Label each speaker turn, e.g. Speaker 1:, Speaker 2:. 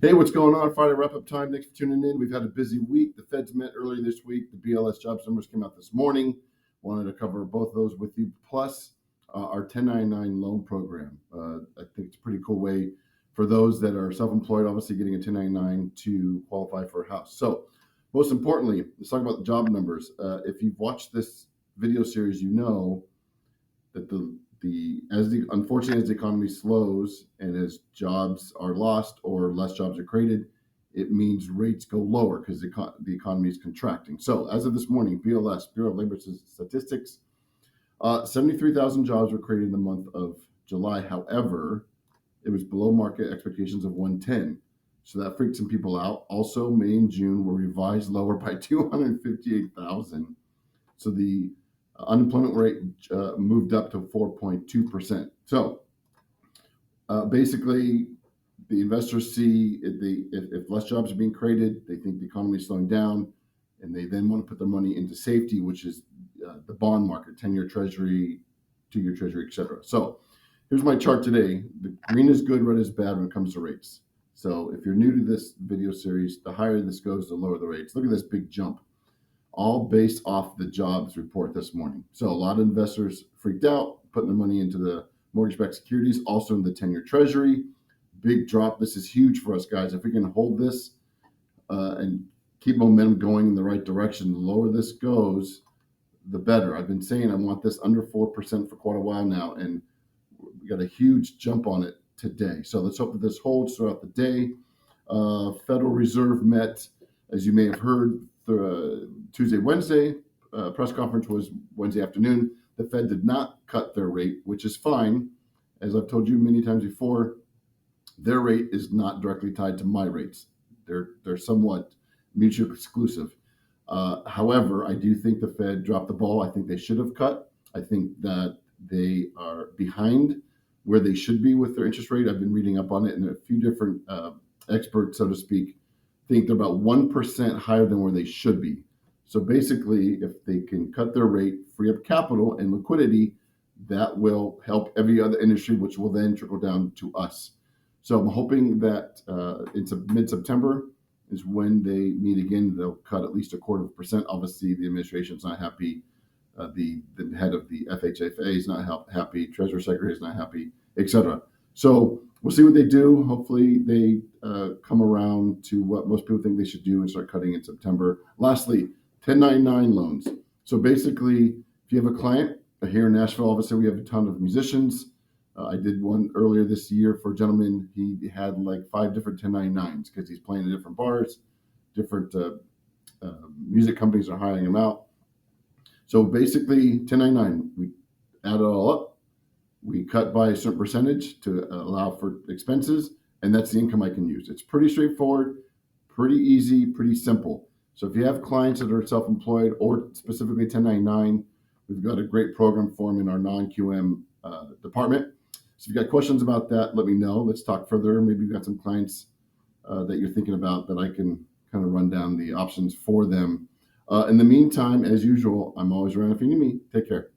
Speaker 1: Hey, what's going on? Friday wrap-up time. Thanks for tuning in. We've had a busy week. The Feds met earlier this week. The BLS jobs numbers came out this morning. Wanted to cover both of those with you, plus our 1099 loan program. I think it's a pretty cool way for those that are self-employed, obviously getting a 1099 to qualify for a house. So most importantly, let's talk about the job numbers. If you've watched this video series, you know that unfortunately, as the economy slows and as jobs are lost or less jobs are created, it means rates go lower because the economy is contracting. So as of this morning, BLS, Bureau of Labor Statistics, 73,000 jobs were created in the month of July. However, it was below market expectations of 110. So that freaked some people out. Also, May and June were revised lower by 258,000. So the unemployment rate moved up to 4.2%. So basically, the investors see if less jobs are being created, they think the economy is slowing down, and they then want to put their money into safety, which is the bond market, 10-year Treasury, 2-year Treasury, etc. So here's my chart today. The green is good, red is bad when it comes to rates. So if you're new to this video series, the higher this goes, the lower the rates. Look at this big jump, all based off the jobs report this morning. So a lot of investors freaked out, putting their money into the mortgage-backed securities, also in the 10-year Treasury. Big drop. This is huge for us, guys. If we can hold this and keep momentum going in the right direction, the lower this goes, the better. I've been saying I want this under 4% for quite a while now, and we got a huge jump on it today. So let's hope that this holds throughout the day. Federal Reserve met, as you may have heard, Tuesday, Wednesday. Press conference was Wednesday afternoon. The Fed did not cut their rate, which is fine. As I've told you many times before, their rate is not directly tied to my rates. They're somewhat mutually exclusive. However, I do think the Fed dropped the ball. I think they should have cut. I think that they are behind where they should be with their interest rate. I've been reading up on it, and a few different experts, so to speak, think they're about 1% higher than where they should be. So basically, if they can cut their rate, free up capital and liquidity, that will help every other industry, which will then trickle down to us. So I'm hoping that it's mid-September is when they meet again. They'll cut at least 0.25%. Obviously, the administration's not happy. The head of the FHFA is not happy. Treasury Secretary is not happy, etc. So we'll see what they do. Hopefully, they come around to what most people think they should do and start cutting in September. Lastly, 1099 loans. So basically, if you have a client here in Nashville, obviously we have a ton of musicians. I did one earlier this year for a gentleman. He had like 5 different 1099s because he's playing in different bars, different music companies are hiring him out. So basically, 1099, we add it all up. We cut by a certain percentage to allow for expenses, and that's the income I can use. It's pretty straightforward, pretty easy, pretty simple. So if you have clients that are self-employed or specifically 1099, we've got a great program for them in our non-QM department. So if you've got questions about that, let me know. Let's talk further. Maybe you've got some clients that you're thinking about that I can kind of run down the options for them. In the meantime, as usual, I'm always around if you need me. Take care.